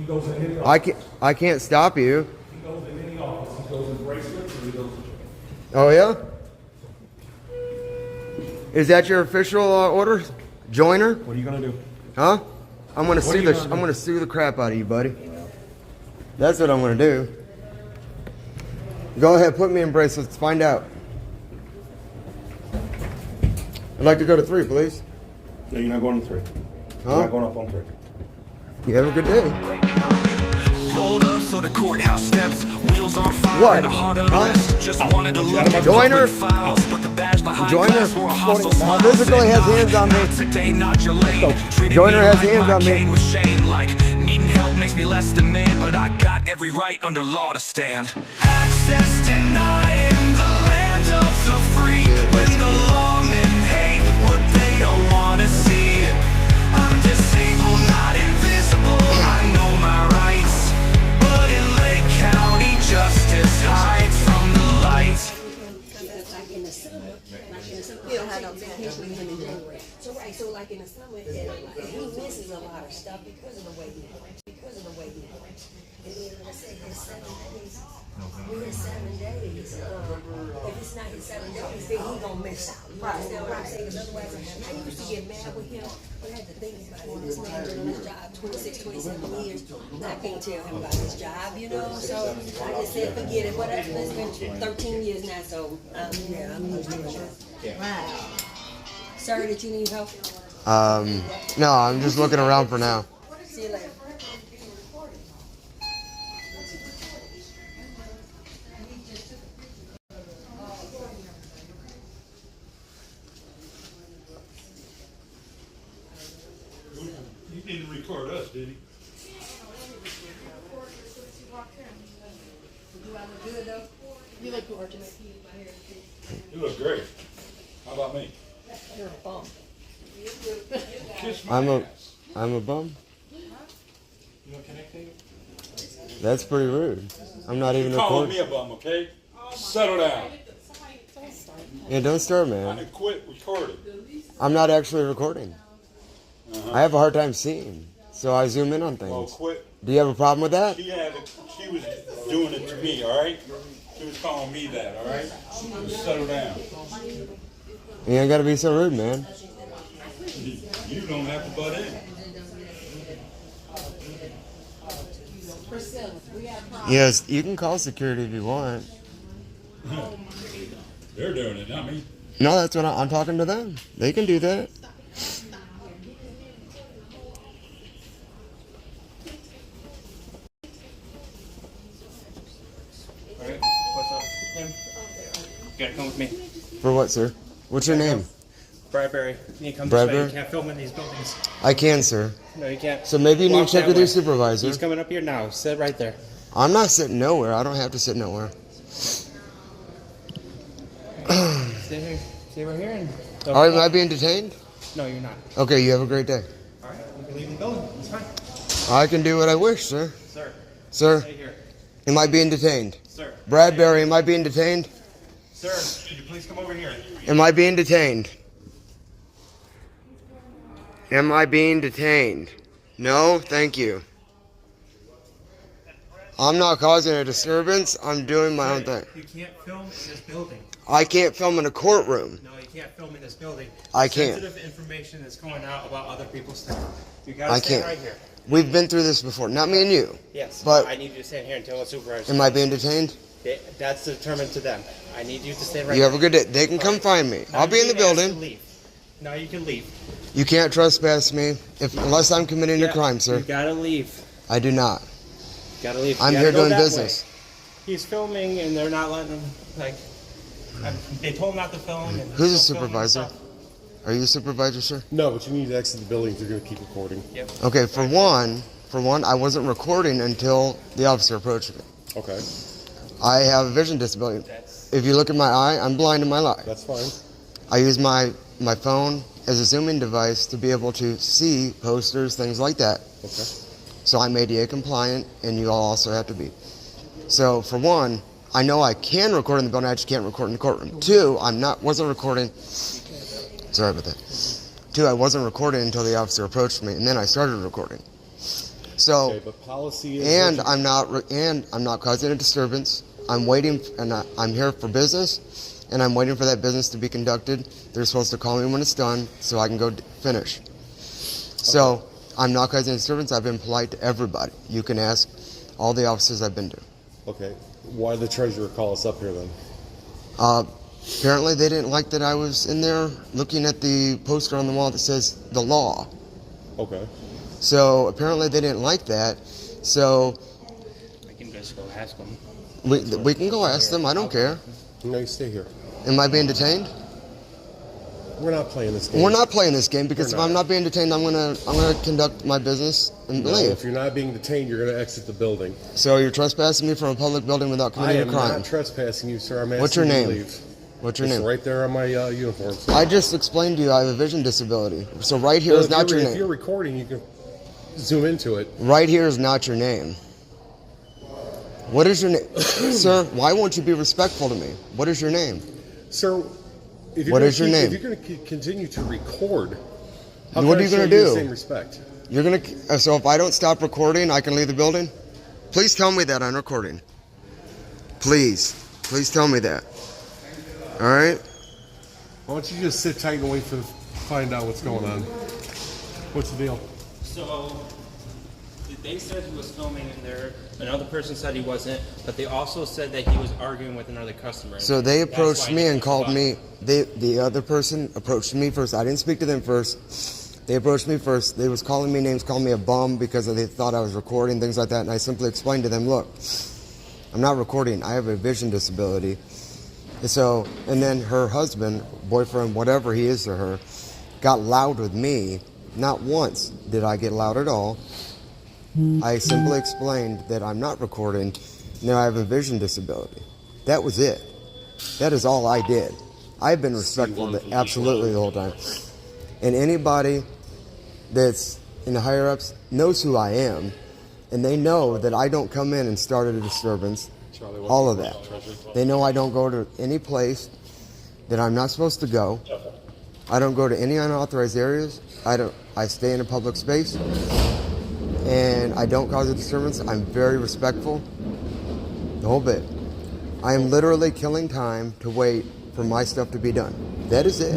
He goes in any office. I can't stop you. He goes in any office. He goes in bracelets or he goes in... Oh yeah? Is that your official order, Joiner? What are you gonna do? Huh? I'm gonna What are you gonna do? I'm gonna sue the crap out of you, buddy. That's what I'm gonna do. Go ahead, put me in bracelets. Find out. I'd like to go to 3, please. No, you're not going to 3. Huh? You're not going up on 3. You have a good day. Hold up, so the courthouse steps, wheels on fire. What? Huh? Just wanted to look at Joiner? files, but the badge behind Joiner? glass wore a hostile smile. Physically has hands on me. Today, not your lane. Treated Joiner me has like hands my on me. cane was shame, like needing help makes me less than man, but I got every right under law to stand. Access denied in the land of the free. When the lawmen hate what they don't wanna see. I'm disabled, not invisible. I know my rights, but in Lake County, justice hides from the light. Like in the summer, we don't have no vacation with him in January. So like in the summer, he misses a lot of stuff because of the way he works. And then let's say his 7 days, we hit 7 days. If it's not his 7 days, then he gonna miss out. You understand what I'm saying? Because otherwise, I used to get mad with him, but I had to think about it. This man been on this job 26, 27 years. And I can't tell him about his job, you know? So I just said, forget it. Whatever. It's been 13 years now, so yeah, I'm used to it. Wow. Sir, did you need help? No, I'm just looking around for now. See you later. He didn't record us, did he? You look gorgeous. You look great. How about me? You're a bum. Kiss my ass. I'm a bum. You want to connect to you? That's pretty rude. I'm not even Calling recording. me a bum, okay? Settle down. Yeah, don't start, I man. can quit recording. I'm not actually recording. I have a hard time seeing, so I zoom in on Well, things. quit. Do you have a problem with that? She was doing it to me, all right? She was calling me that, all right? Just settle down. You ain't gotta be so rude, man. You don't have to butt in. Yes, you can call security if you want. They're doing it, not me. No, that's what I'm talking to them. They can do that. Alright, what's up? Him? You gotta come with me. For what, sir? What's your name? Bradbury. You need to come this way. Bradbury? You can't film in these buildings. I can, sir. No, you can't. So maybe you need Walk to check that with your way. supervisor. He's coming up here now. Sit right there. I'm not sitting nowhere. I don't have to sit nowhere. Stay here. Stay right here. And All right, am I being detained? No, you're not. Okay, you have a great day. Alright, you can leave the building. It's fine. I can do what I wish, sir. Sir, Sir, stay here. am I being detained? Sir. Bradbury, am I being detained? Sir, could you please come over here? Am I being detained? Am I being detained? No, thank you. I'm not causing a disturbance. I'm doing my own thing. You can't film in this building. I can't film in a courtroom. No, you can't film in this building. I can't. Sensitive information is going out about other people's stuff. You gotta I stay can't. right here. We've been through this before. Not me and you. Yes, But- I need you to stand here until a supervisor. Am I being detained? That's determined to them. I need you to stay right You have a here. good day. They can come find me. Now I'll be in the you can ask to building. leave. Now you can leave. You can't trespass me unless I'm committing a Yeah, crime, sir. You gotta leave. I do not. You gotta leave. You I'm gotta here go doing that business. way. He's filming and they're not letting him, like, they told him not to film. And Who's he's a still filming supervisor? himself. Are you a supervisor, sir? No, but you need to exit the building if you're going to keep recording. Yep. Okay, for one, I wasn't recording until the officer approached me. Okay, I have a vision disability. If you look at my eye, I'm blind in my eye. that's fine. I use my phone as a zooming device to be able to see posters, things like that. Okay. So I'm ADA compliant, and you all also have to be. So for one, I know I can record in the building, I just can't record in the courtroom. Two, wasn't recording. Sorry about that. Two, I wasn't recording until the officer approached me, and then I started recording. So, Okay, but policy is. and I'm not causing a disturbance. I'm waiting, and I'm here for business, and I'm waiting for that business to be conducted. They're supposed to call me when it's done, so I can go finish. So, I'm not causing a disturbance. I've been polite to everybody. You can ask all the officers I've been to. Okay. Why did the treasurer call us up here then? Apparently, they didn't like that I was in there looking at the poster on the wall that says the law. Okay. So apparently they didn't like that. So I can just go ask them. we can go ask them. I don't care. No, you stay here. Am I being detained? We're not playing this game. We're not playing this game because We're if I'm not. not being detained, I'm gonna conduct my business and No, leave. if you're not being detained, you're going to exit the building. So you're trespassing me from a public building without I committing am a crime. not trespassing you, sir. I'm asking What's your you name? to leave. What's your It's name? right there on my uniform. Sir. I just explained to you I have a vision disability. So right here Well, is not your If you're name. recording, you can zoom into it. Right here is not your name. What is your name, sir? Why won't you be respectful to me? What is your name? Sir, if you're What gonna is your keep- name? If you're going to continue to record, how What can are I you show gonna you do? the same respect? You're gonna. So if I don't stop recording, I can leave the building? Please tell me that I'm recording. Please tell me that. All right. Why don't you just sit tight and wait for find out what's going on? What's the deal? So they said he was filming in there. Another person said he wasn't, but they also said that he was arguing with another customer. So they That's approached why me he and pushed called the me. The other person approached me first. I didn't speak to them first. They approached me first. They was calling me names, calling me a bum because they thought I was recording, things like that. And I simply explained to them, look, I'm not recording. I have a vision disability. So, and then her husband, boyfriend, whatever he is to her, got loud with me. Not once did I get loud at all. I simply explained that I'm not recording. Now I have a vision disability. That was it. That is all I did. I've been respectful absolutely the whole time. And anybody that's in the higher ups knows who I am. And they know that I don't come in and start a disturbance. All of that. They know I don't go to any place that I'm not supposed to go. I don't go to any unauthorized areas. I stay in a public space. And I don't cause a disturbance. I'm very respectful. The whole bit. I am literally killing time to wait for my stuff to be done. That is it.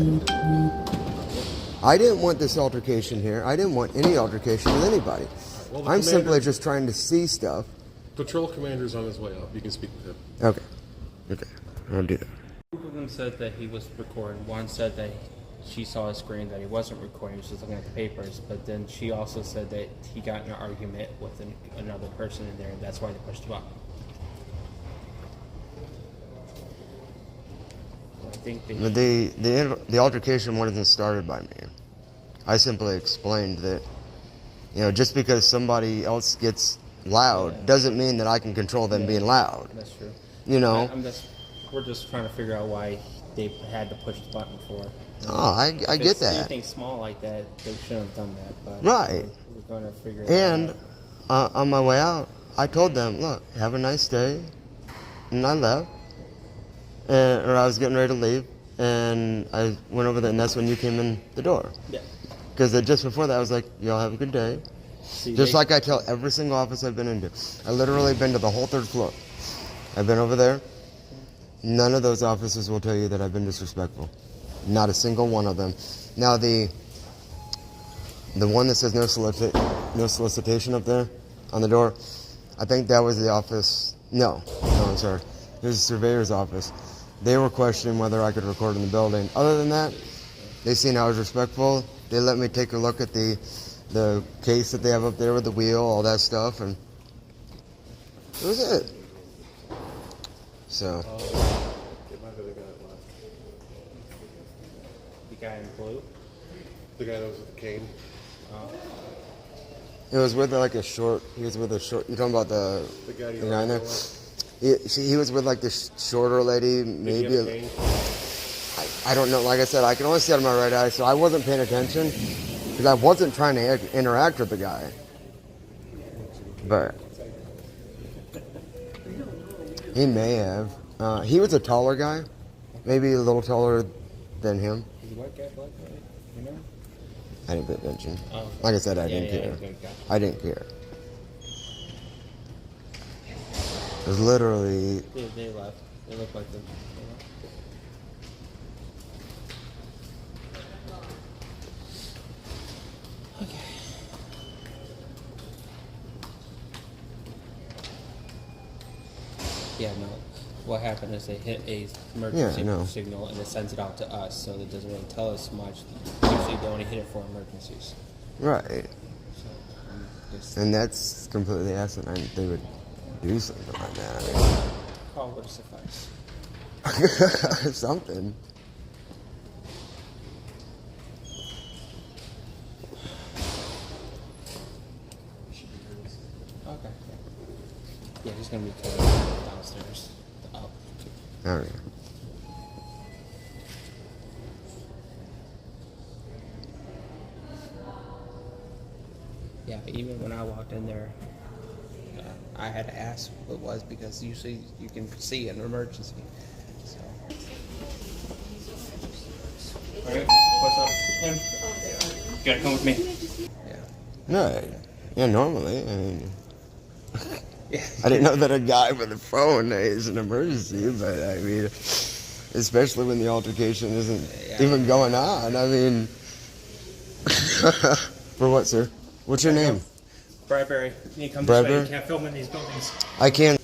I didn't want this altercation here. I didn't want any altercation with anybody. Well, the I'm commander- simply just trying to see stuff. Patrol commander's on his way up. You can speak to him. Okay. I'll do that. Both of them said that he was recording. One said that she saw his screen that he wasn't recording, he was just looking at the papers. But then she also said that he got in an argument with another person in there, and that's why they pushed the button. I think they. But the altercation wasn't started by me. I simply explained that, just because somebody else gets loud doesn't mean that I can control them being loud. That's true. We're just trying to figure out why they had to push the button for. Oh, I If get it's that. anything small like that, they shouldn't have done that. But Right. We're going to figure it And out. on my way out, I told them, look, have a nice day. And I left. Or I was getting ready to leave. And I went over there, and that's when you came in the door. Yeah. Because just before that, I was like, y'all have a good day. See, Just like I tell every single office I've been into. I literally been to the whole third floor. I've been over there. None of those offices will tell you that I've been disrespectful. Not a single one of them. Now the one that says no solicitation up there on the door, I think that was the office. No, I'm sorry. It was the surveyor's office. They were questioning whether I could record in the building. Other than that, they seen I was respectful. They let me take a look at the case that they have up there with the wheel, all that stuff, and that was it. So, The guy in blue. The guy that was with the cane. it was with like a short, he was with a short, you're talking about the guy you guy in there? know. He was with like this shorter lady, Did he maybe, have a cane? I don't know, like I said, I can only see out of my right eye, so I wasn't paying attention, because I wasn't trying to interact with the guy. But he may have. He was a taller guy, maybe a little taller than him. Is he white guy, black guy? You know? I didn't pay attention. Oh. Like I said, I Yeah, didn't yeah, care. okay, got it. I didn't care. It was literally. They left. They look like them. Okay. Yeah, no. What happened is they hit a emergency Yeah, I know. signal and it sends it out to us, so it doesn't really tell us much. Usually they only hit it for emergencies. Right. So, just And that's completely asinine. They would do something like that. call would suffice. I mean, something. Okay. Yeah, he's gonna be coming downstairs. Up. All right. Yeah, but even when I walked in there, I had to ask what it was because usually you can see an emergency. So. Alright, what's up, Tim? You gotta come with me. Yeah. Right. Yeah, normally. I mean, Yeah. I didn't know that a guy with a phone is an emergency, but I mean, especially when the altercation isn't even going on. I mean, for what, sir? What's your name? Bradbury. You come this way. Bradbury? You can't film in these buildings. I can't.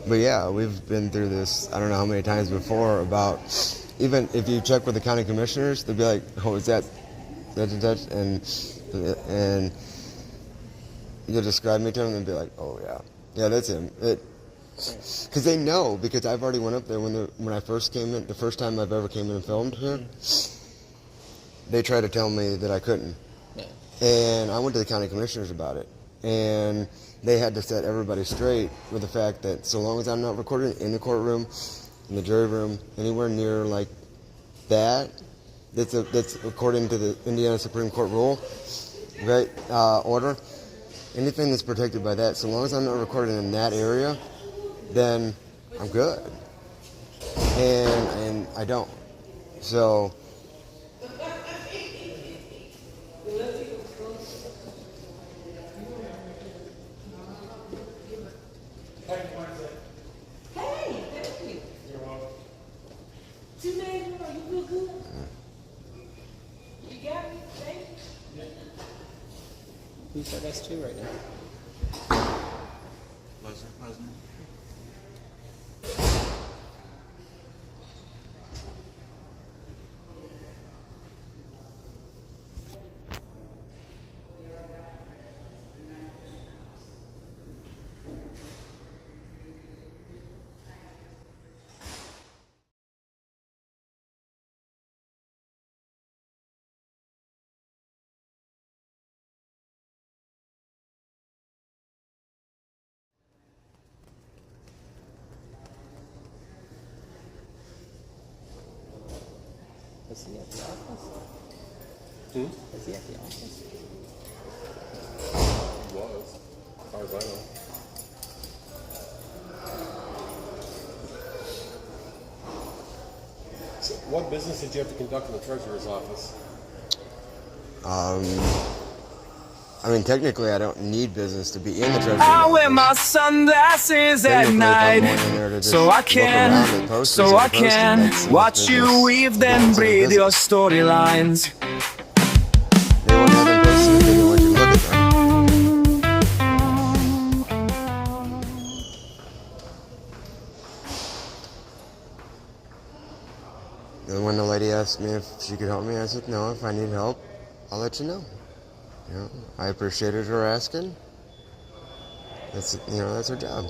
But yeah, we've been through this, I don't know how many times before, about even if you check with the county commissioners, they'll be like, oh, is that such and such? And you'll describe me to them and be like, oh yeah, yeah, that's him. Because they know, because I've already went up there when I first came in, the first time I've ever came in and filmed here, they tried to tell me that I couldn't. Yeah. And I went to the county commissioners about it. And they had to set everybody straight with the fact that so long as I'm not recording in the courtroom, in the jury room, anywhere near like that, that's according to the Indiana Supreme Court rule, right, order, anything that's protected by that, so long as I'm not recording in that area, then I'm good. And I don't. So Who's our best two right now? Is he at the office? Is he at the office? Was. As far as I know. So what business did you have to conduct in the treasurer's office? I mean, technically, I don't need business to be in the treasury. I wear my sunglasses at night, so I can watch you weave then breathe your storylines. They won't have them posted if they don't want you to look at them. And when the lady asked me if she could help me, I said, no, if I need help, I'll let you know. You know, I appreciated her asking. That's her job.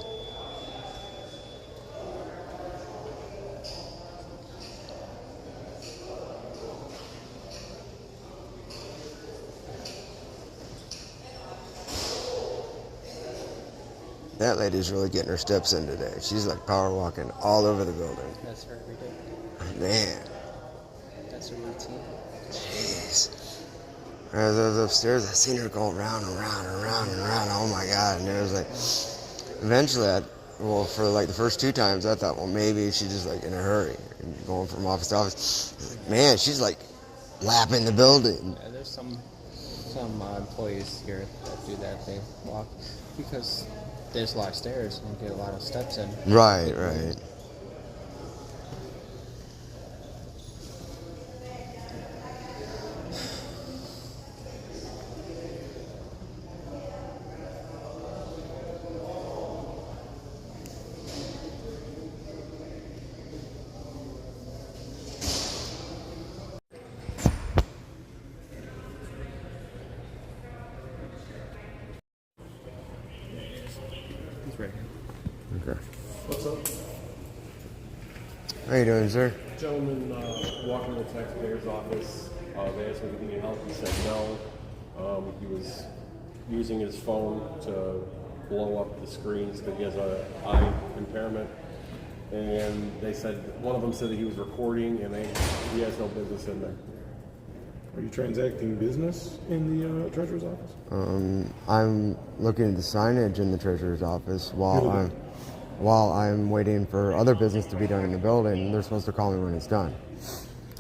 That lady's really getting her steps in today. She's like power walking all over the building. That's her every day. Man. That's her routine. Jeez. As I was upstairs, I seen her go round and round and round and round. Oh my God. And it was like, eventually well, for like the first 2 times, I thought, well, maybe she's just like in a hurry and going from office to office. Man, she's like lapping the building. Yeah, there's some employees here that do that. They walk because there's a lot of stairs and you get a lot of steps in. Right, right. He's right here. Okay. What's up? How you doing, sir? Gentleman walking to the taxpayer's office. They asked him if he needed help. He said no. He was using his phone to blow up the screens because he has an eye impairment. And they said, one of them said that he was recording and he has no business in there. Are you transacting business in the treasurer's office? I'm looking at the signage in the treasurer's office while I'm waiting for other business to be done in the building. They're supposed to call me when it's done.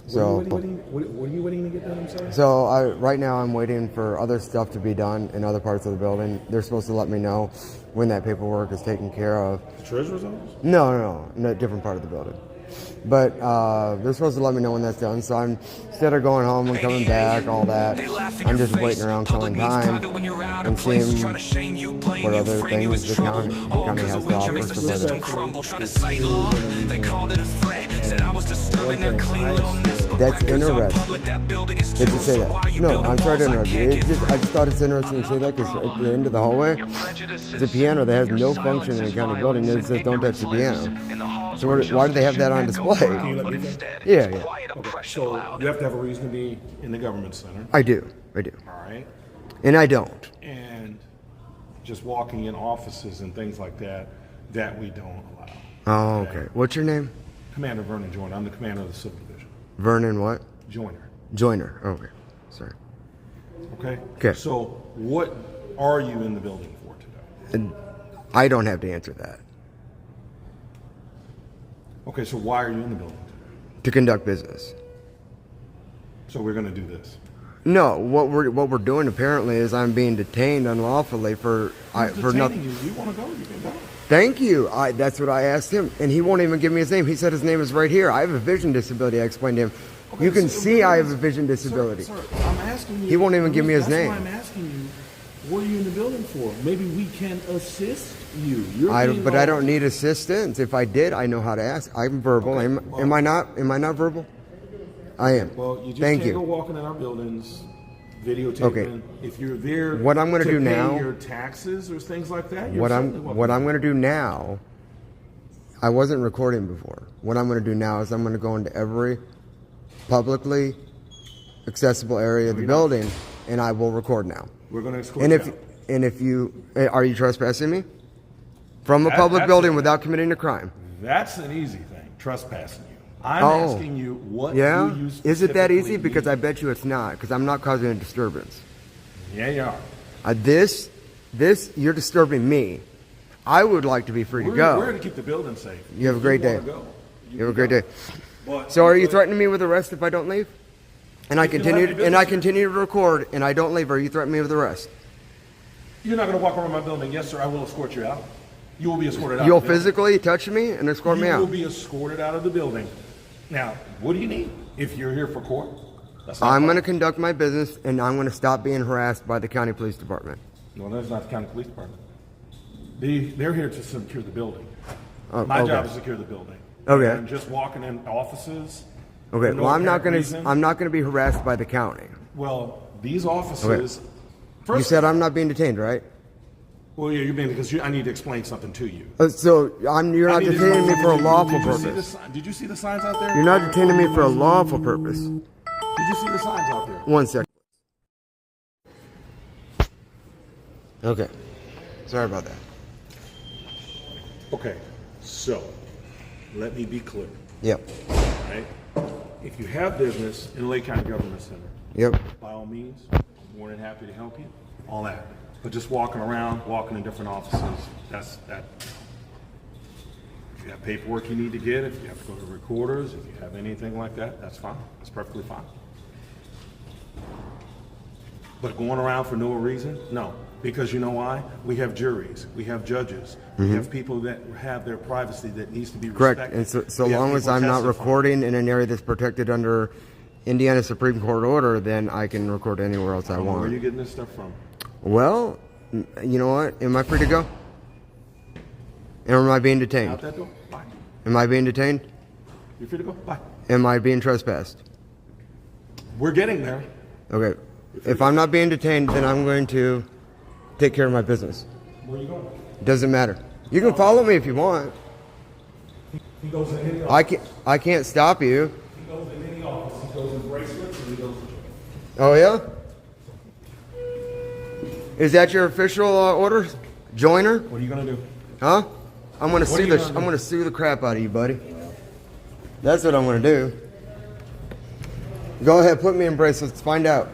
So, What are you waiting to get done, I'm sorry? so right now I'm waiting for other stuff to be done in other parts of the building. They're supposed to let me know when that paperwork is taken care of. The treasurer's office? No, in a different part of the building. But they're supposed to let me know when that's done. So I'm, instead of going home and coming back, all that, I'm just waiting around killing time and seeing what other things the county has to offer for business. That's interesting. Did you say that? No, I'm sorry to interrupt you. I just thought it's interesting to say that because at the end of the hallway, there's a piano that has no function in a county building. It says don't touch the piano. So why do they have that on display? Can you let me finish? Yeah. Okay, so you have to have a reason to be in the government center. I do. All right. And I don't. And just walking in offices and things like that, that we don't allow. Oh, okay. What's your name? Commander Vernon Joyner. I'm the commander of the Civil Division. Vernon what? Joyner. Joyner. Oh, okay. Sorry. Okay? Okay. So what are you in the building for today? And I don't have to answer that. Okay, so why are you in the building today? To conduct business. So we're going to do this. No, what we're doing apparently is I'm being detained unlawfully for nothing. You want to go? You can go. Thank you. That's what I asked him, and he won't even give me his name. He said his name is right here. I have a vision disability. I explained to him. Okay, You can so- see I have a vision disability. Sir, I'm asking you. He won't even give me his that's name. Why I'm asking you. What are you in the building for? Maybe we can assist you. But I don't need assistance. If I did, I know how to ask. I'm verbal. Okay, Am I not? Am I not verbal? I am. Well, you just Thank can't you. go walking in our buildings, videotaping. Okay. If you're there, What I'm gonna to do pay now- your taxes or things like that. You're What certainly I'm welcome. going to do now. I wasn't recording before. What I'm going to do now is I'm going to go into every publicly accessible area of the building, and I will record now. We're going to escort And you if out. and if you are you trespassing me from a public That's building it. without committing a crime? That's an easy thing. Trespassing you. I'm Oh. asking you what Yeah. do you Is it that easy? specifically Because need? I bet you it's not. Because I'm not causing a disturbance. Yeah, you are. This you're disturbing me. I would like to be free to We're go. here to keep the building safe. You have a If great wanna day. go, You have a can great go. day. But- So are you but threatening me with arrest if I don't leave? And I If you don't have continue any and I business- continue to record and I don't leave. Are you threatening me with arrest? You're not going to walk around my building. Yes, sir. I will escort you out. You will be escorted out. You'll of the building. physically touch me and escort me You will out. be escorted out of the building. Now, what do you need? If you're here for court, that's not I'm a going to problem. conduct my business and I'm going to stop being harassed by the county police department. No, that's not the county police department. They're here to secure the building. Oh, My okay. job is to secure the building. Okay. And just walking in offices. Okay. for no Well, I'm not apparent going to. reason. I'm not going to be harassed by the county. Well, these offices. You said I'm not being detained, right? Well, yeah, you're being because I need to explain something to you. So you're I not need to detaining me explain for a something to you. lawful Did you see the purpose. Did you see the signs out there? You're not detaining me for a lawful purpose. Did you see the signs out there? One second. Okay. Sorry about that. Okay, so let me be clear. Yep. Right? If you have business in Lake County Government Center, Yep. by all means, I'm more than happy to help you. All that. But just walking around, walking in different offices, that's If you have paperwork you need to get, if you have to go to recorders, if you have anything like that, that's fine. That's perfectly fine. But going around for no reason? No. Because you know why? We have juries, we have judges, we have people that have their privacy that needs to be respected. Correct. And so We have long as people I'm not testifying. recording in an area that's protected under Indiana Supreme Court order, then I can record anywhere else I Where are you want. getting this stuff from? Well, you know what? Am I free to go? Or am I being Out detained? that door? Bye. Am I being detained? You free to go? Bye. Am I being trespassed? We're getting there. Okay. If I'm not being detained, then I'm going to take care of my business. Where you going? Doesn't matter. You can follow me if you want. He goes in any office. I can't stop you. He goes in any office. He goes in bracelets and he goes in. Oh yeah? Is that your official order, Joiner? What are you gonna do? Huh? I'm gonna What are sue you the gonna do? I'm gonna sue the crap out of you, buddy. That's what I'm gonna do. Go ahead, put me in bracelets. Find out.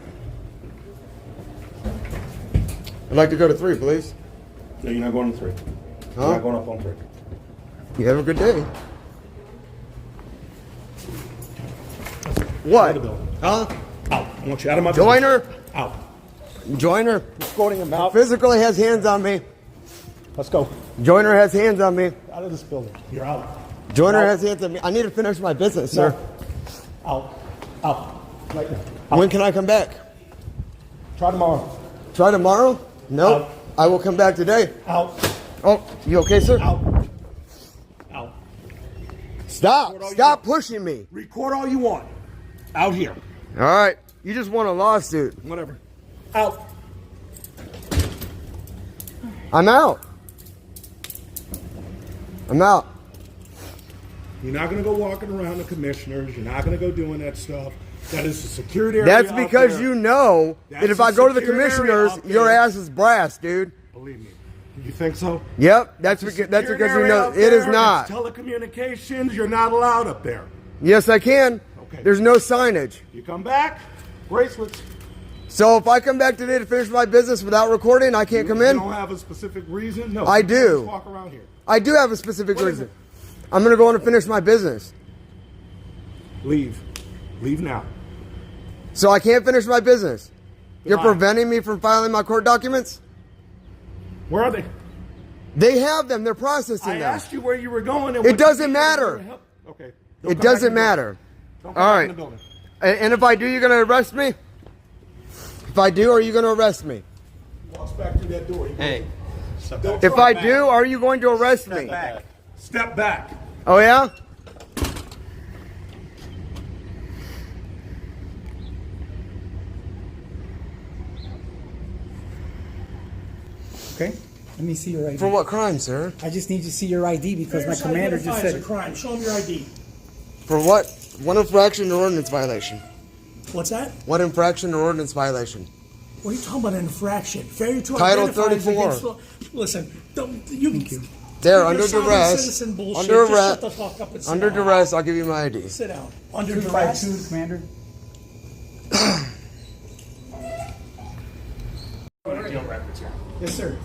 I'd like to go to 3, please. No, you're not going to 3. Huh? You're not going up on 3. You have a good day. What? Out of the building. Huh? Out. I want you out of my building. Joiner? Out. Joiner Escorting him out. physically has hands on me. Let's go. Joiner has hands on me. Out of this building. You're out. Joiner Out. has hands on me. I need to finish my business, sir. Out. Out. Right now. When can I come back? Try tomorrow. Try tomorrow? Nope. Out. I will come back today. Out. Oh, you okay, sir? Out. Out. Stop. Record all you Stop want. pushing me. Record all you want. Out here. All right. You just want a lawsuit. Whatever. Out. I'm out. I'm out. You're not going to go walking around the commissioners. You're not going to go doing that stuff. That is a security area. That's out because there. you know that That's if a I go to the secure area commissioners, out your there. ass is brass, dude. Believe me. You think so? Yep. That's It's a because secure you area know out it is there. not. It's telecommunications. You're not allowed up there. Yes, I can. Okay. There's no signage. You come back, bracelets. So if I come back today to finish my business without recording, I can't come You in? don't have a specific reason? No. I you can't do. just walk around here. I do have a specific What is reason. it? I'm going to go on and finish my business. Leave. Leave now. So I can't finish my business. You're Goodbye. preventing me from filing my court documents? Where are they? They have them. They're processing I them. asked you where you were going. And It what you doesn't needed matter. to help. Okay. Don't It come back in doesn't the building. matter. Don't come All back right. in the building. And if I do, you're going to arrest me? If I do, are you going to arrest me? Walks back through that door. Hey, Don't If try I back. do, are you going to arrest me? back. Step back. Oh, yeah? Okay? Let me see your ID. For what crime, sir? I just need to see your ID because my commander just said it. crime. Show him your ID. For what? One infraction or ordinance violation? What's that? What infraction or ordinance violation? What are you talking about? An infraction? Failure to Title identify is 34. against law. Listen, don't you? Thank you. There, Your under sovereign duress. citizen bullshit. Under Just arrest. shut the fuck up and sit Under down. duress, I'll give you my ID. Sit down. Under 252, duress. Commander. Yes, sir.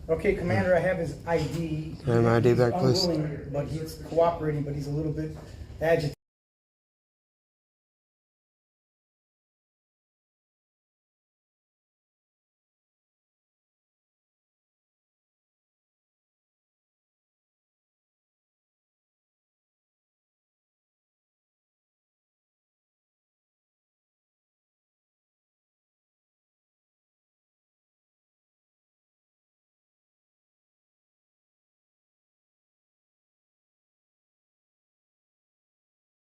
Okay, Commander, I have his ID. Can I have my ID back, He's please? unwilling, but he's cooperating, but he's a little bit agitated.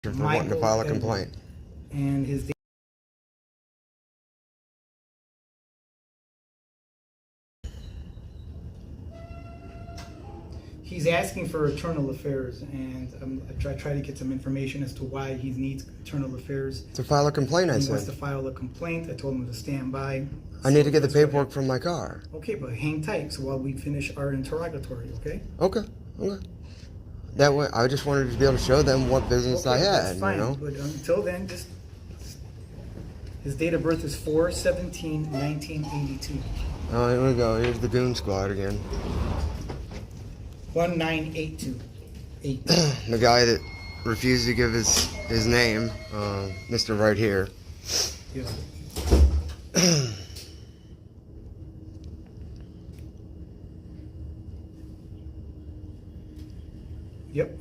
For wanting to file a complaint. And his he's asking for internal affairs, and I try to get some information as to why he needs internal affairs. To file a complaint, I He wants to said. file a complaint. I told him to stand by. I need to get the paperwork from my car. Okay, but hang tight so while we finish our interrogatory, okay? Okay, okay. That way, I just wanted to be able to show them what business I Okay, had, that's fine, you know? but until then, just his date of birth is 4/17/1982. Oh, here we go. Here's the goon squad again. 1982. The guy that refused to give his name, Mr. Right here. Yes. Yep.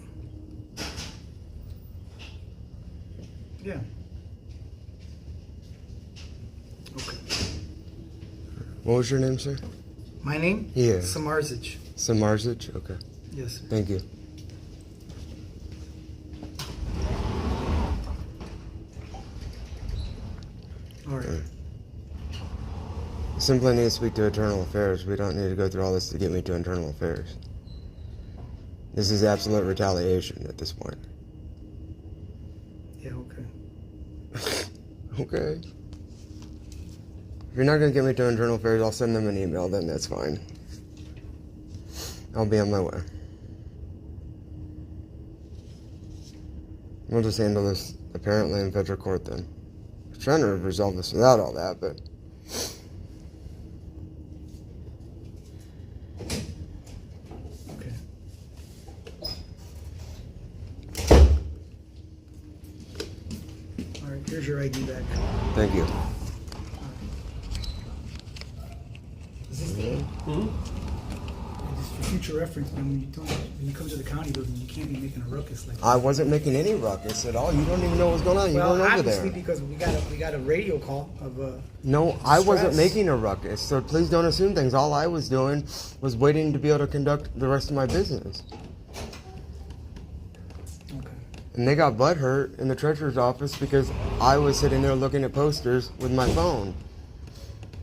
Yeah. Okay. What was your name, sir? My name? Yeah. Samarzic. Samarzic? Okay. Yes. Thank you. All right. Simply need to speak to Internal Affairs. We don't need to go through all this to get me to Internal Affairs. This is absolute retaliation at this point. Yeah, okay. Okay. If you're not going to get me to Internal Affairs, I'll send them an email, then that's fine. I'll be on my way. We'll just handle this, apparently, in federal court then. I'm trying to resolve this without all that, but... Okay. All right, here's your ID back. Thank you. Is this the... Just for future reference, man, when you come to the county building, you can't be making a ruckus like that. I wasn't making any ruckus at all. You don't even know what's going on. You Well, weren't over obviously, there. because we got a radio call of No, I wasn't stress. making a ruckus, so please don't assume things. All I was doing was waiting to be able to conduct the rest of my business. Okay. And they got butthurt in the treasurer's office because I was sitting there looking at posters with my phone.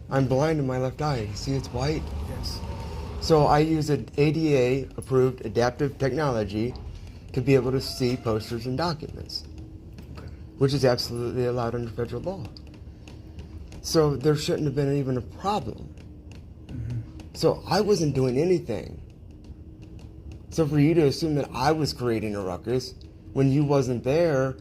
I'm blind in my left eye. See, it's white. Yes. So I use an ADA-approved adaptive technology to be able to see posters and documents, Okay. which is absolutely allowed under federal law. So there shouldn't have been even a problem. So I wasn't doing anything. So for you to assume that I was creating a ruckus when you wasn't there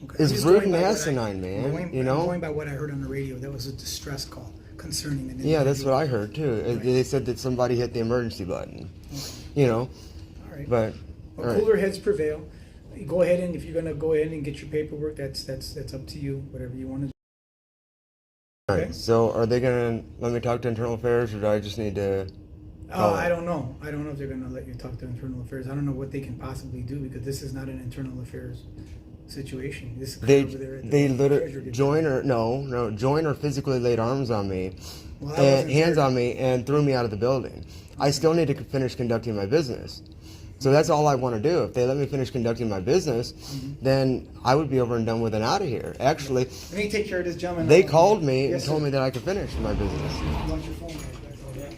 Okay. I'm is just rude going and by what asinine, man. I'm You know? going by what I heard on the radio. That was a distress call concerning an Yeah, that's individual. what I heard too. Right. They said that somebody hit the emergency button. Okay. You know, All right. but Well, all right. cooler heads prevail. You go ahead, and if you're gonna go ahead and get your paperwork, that's up to you. Whatever you want to do. All Okay. right. So are they gonna let me talk to Internal Affairs, or do I just need to? Oh, I don't know. I don't know if they're gonna let you talk to Internal Affairs. I don't know what they can possibly do because this is not an Internal Affairs situation. This is They over there at the they Treasury literally Department. join or physically laid arms on me, Well, I and wasn't hands there. on me, and threw me out of the building. I still need to finish conducting my business. So that's all I want to do. If they let me finish conducting my business, then I would be over and done with and out of here. Actually, Let me take care of this gentleman. they called me Yes, and told sir. me that I could finish my business. You want your phone back, that's all right.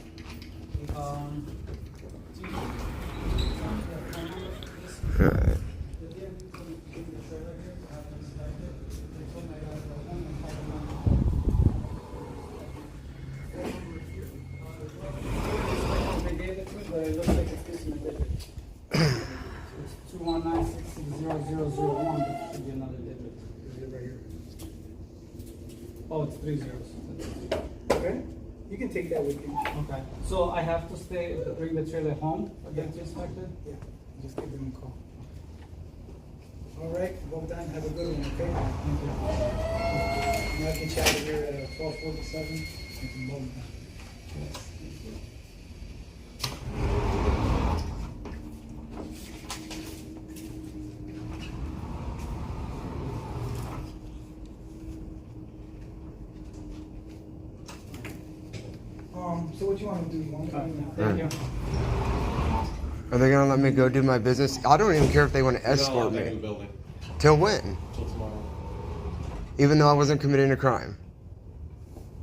Alright. They gave it to me, but it looks like it's this one. It's 219-660-0001. That should be another digit. Is it right here? Oh, it's 3 zeros. Okay. You can take that with you. Okay, so I have to bring the trailer home, get inspected? Yeah. Just give them a call. All right, well done. Have a good one, okay? Thank you. I can chat here at 12:47. You can vote now. Yes. So what you want to do? You want to Thank you. Are they gonna let me go do my business? I don't even care if they want to escort in the me. building Till when? till tomorrow. Even though I wasn't committing a crime.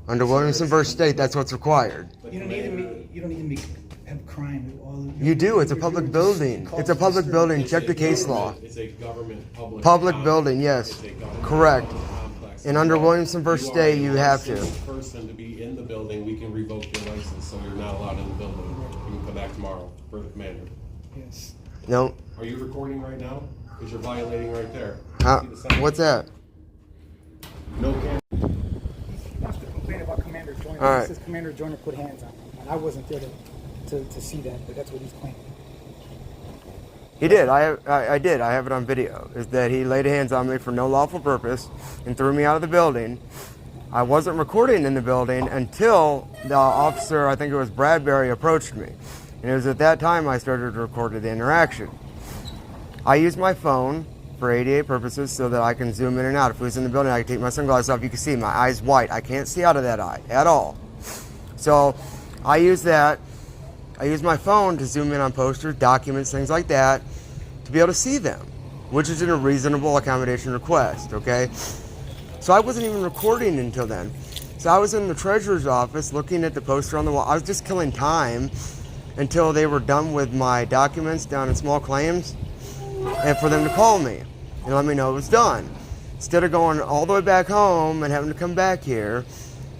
Under Williamson versus State, that's what's required. You don't need to be. You don't need to have crime. You do. It's a public building. It's a public building. Check the case law. It's a government public. Public complex. building, yes. It's a government Correct. public complex. And under Williamson versus You are State, a you have to. licensed person to be in the building, we can revoke your license, so you're not allowed in the building. You can come back tomorrow for the commander. Yes. No. Are you recording right now? Because you're violating right there. How, See the sign? what's that? No camera. He wants to complain about Commander Joyner. All right. He says Commander Joyner put hands on him, and I wasn't there to see that, but that's what he's claiming. He did. I did. I have it on video. Is that he laid hands on me for no lawful purpose and threw me out of the building. I wasn't recording in the building until the officer, I think it was Bradbury, approached me. And it was at that time I started to record the interaction. I used my phone for ADA purposes so that I can zoom in and out. If he was in the building, I could take my sunglasses off. You can see my eye's white. I can't see out of that eye at all. So I use that. I use my phone to zoom in on posters, documents, things like that, to be able to see them, which is a reasonable accommodation request, okay? So I wasn't even recording until then. So I was in the treasurer's office looking at the poster on the wall. I was just killing time until they were done with my documents down in small claims, and for them to call me and let me know it was done. Instead of going all the way back home and having to come back here,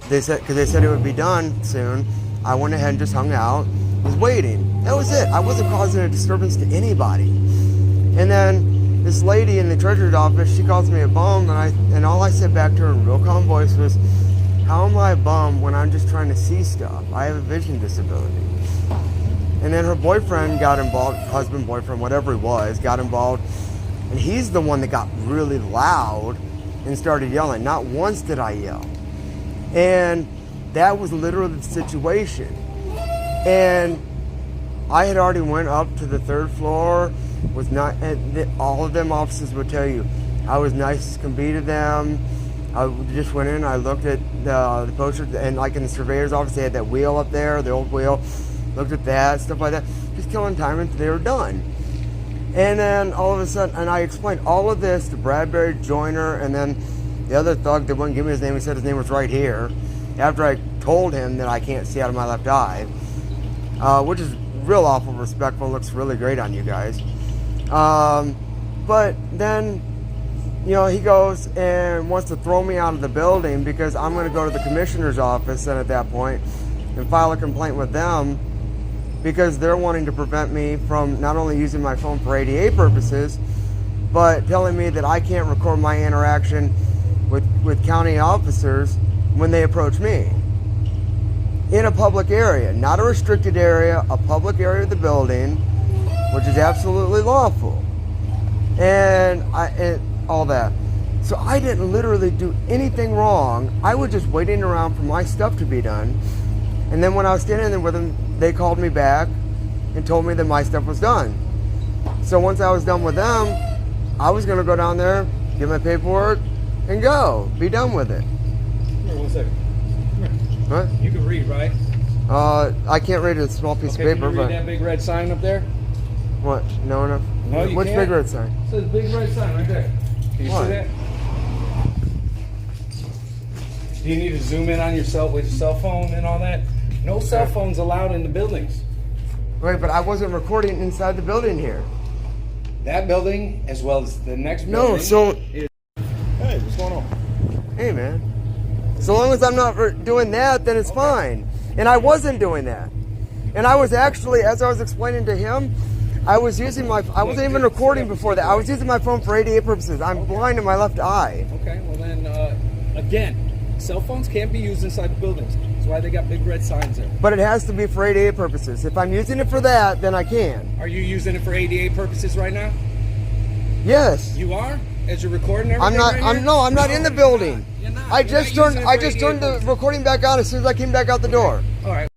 because they said it would be done soon, I went ahead and just hung out, was waiting. That was it. I wasn't causing a disturbance to anybody. And then this lady in the treasurer's office, she calls me a bum, and all I said back to her in a real calm voice was, how am I a bum when I'm just trying to see stuff? I have a vision disability. And then her boyfriend got involved, husband, boyfriend, whatever he was, got involved. And he's the one that got really loud and started yelling. Not once did I yell. And that was literally the situation. And I had already went up to the third floor, was not, and all of them officers would tell you, I was nice as can be to them. I just went in, I looked at the poster, and like in the surveyor's office, they had that wheel up there, the old wheel. Looked at that, stuff like that, just killing time until they were done. And then all of a sudden, and I explained all of this to Bradbury, Joyner, and then the other thug that wouldn't give me his name, he said his name was right here, after I told him that I can't see out of my left eye, which is real awful respectful, looks really great on you guys. But then, you know, he goes and wants to throw me out of the building because I'm going to go to the commissioner's office then at that point and file a complaint with them, because they're wanting to prevent me from not only using my phone for ADA purposes, but telling me that I can't record my interaction with county officers when they approach me. In a public area, not a restricted area, a public area of the building, which is absolutely lawful. And all that. So I didn't literally do anything wrong. I was just waiting around for my stuff to be done. And then when I was standing there with them, they called me back and told me that my stuff was done. So once I was done with them, I was going to go down there, get my paperwork, and go. Be done with it. Here, 1 second. Come here. What? You can read, right? I can't read a small piece of paper, can you read but... that big red sign up there? What? No enough? No, you Which can't. big red sign? It says big red sign right there. Can you What? see that? Do you need to zoom in on yourself with your cell phone and all that? No cell phones allowed in the buildings. Right, but I wasn't recording inside the building here. That building, as well as the next building. No, so... Hey, what's going on? Hey, man. So long as I'm not doing that, then it's fine. And I wasn't doing that. And I was actually, as I was explaining to him, I was using my... I wasn't even recording before that. I was using my phone for ADA purposes. I'm blind in my left eye. Okay, well then, again, cell phones can't be used inside the buildings. That's why they got big red signs there. But it has to be for ADA purposes. If I'm using it for that, then I can. Are you using it for ADA purposes right now? Yes. You are? As you're recording everything I'm not. right here? I'm not in the building. You're not. I just turned the recording back on as soon as I came back out the door. All right.